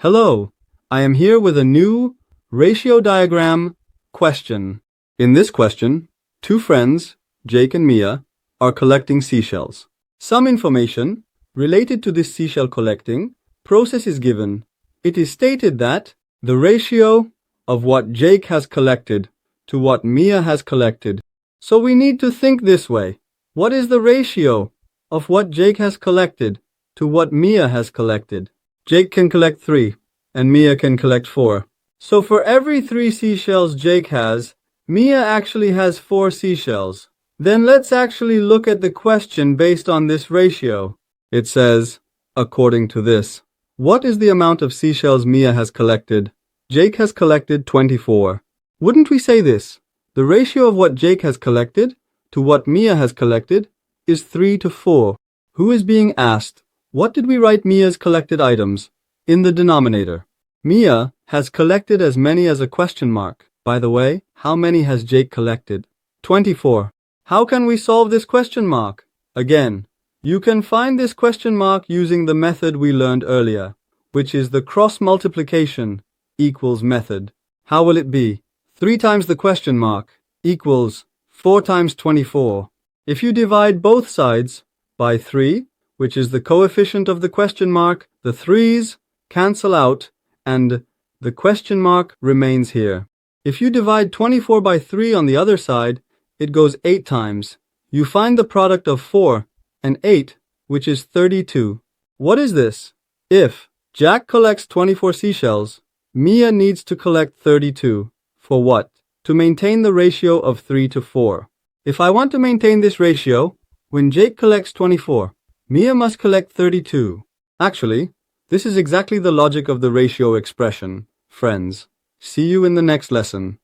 Hello, I am here with a new ratio diagram question. In this question, two friends, Jake and Mia, are collecting seashells. Some information related to this seashell collecting process is given. It is stated that the ratio of what Jake has collected to what Mia has collected. So we need to think this way. What is the ratio of what Jake has collected to what Mia has collected? Jake can collect 3, and Mia can collect 4. So for every 3 seashells Jake has, Mia actually has 4 seashells. Then let's actually look at the question based on this ratio. It says, according to this, what is the amount of seashells Mia has collected? Jake has collected 24. Wouldn't we say this? The ratio of what Jake has collected to what Mia has collected is 3 to 4. Who is being asked? What did we write Mia's collected items in the denominator? Mia has collected as many as a question mark. By the way, how many has Jake collected? 24. How can we solve this question mark? Again, you can find this question mark using the method we learned earlier, which is the cross multiplication equals method. How will it be? 3 times the question mark equals 4 times 24. If you divide both sides by 3, which is the coefficient of the question mark, the 3's cancel out and the question mark remains here. If you divide 24 by 3 on the other side, it goes 8 times. You find the product of 4 and 8, which is 32. What is this? If Jack collects 24 seashells, Mia needs to collect 32. For what? To maintain the ratio of 3 to 4. If I want to maintain this ratio, when Jake collects 24, Mia must collect 32. Actually, this is exactly the logic of the ratio expression. Friends, see you in the next lesson.